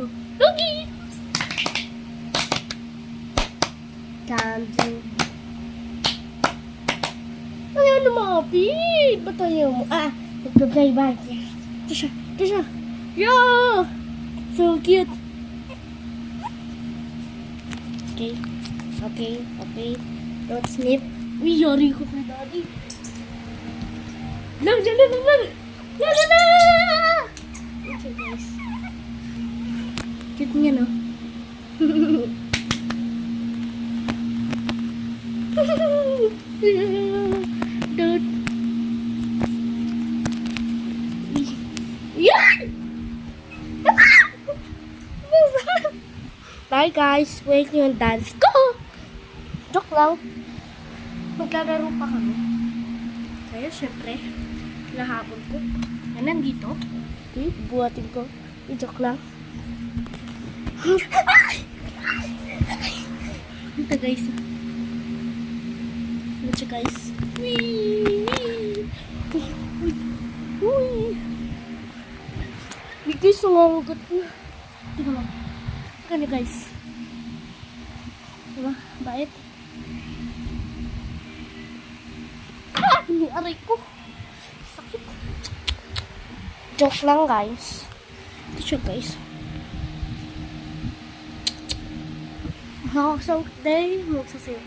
ko. Lugi! Kanji. Ayaw na makapit. Ba't ayaw mo? Magpapay-bye. Ito siya. Ito siya. Yo! So cute. Okay. Okay. Okay. Don't snip. Uy, yari ko kay daddy. Lang! Okay, guys. Cute niya, no? Dude. Yan! Bye, guys. Wait yung dance ko. Joke lang. Maglalaro pa kami. Kaya, syempre, nahapon ko. Yan, nandito. Okay, buhatin ko. I-joke lang. Ito, guys. Ito, guys. Hindi, guys, nangangagat na. Ito lang. Ito na, guys. Diba? Bait. Hindi, aray ko. Sakit. Joke lang, guys. Ito siya, guys. Nakakasang day, magsasayo.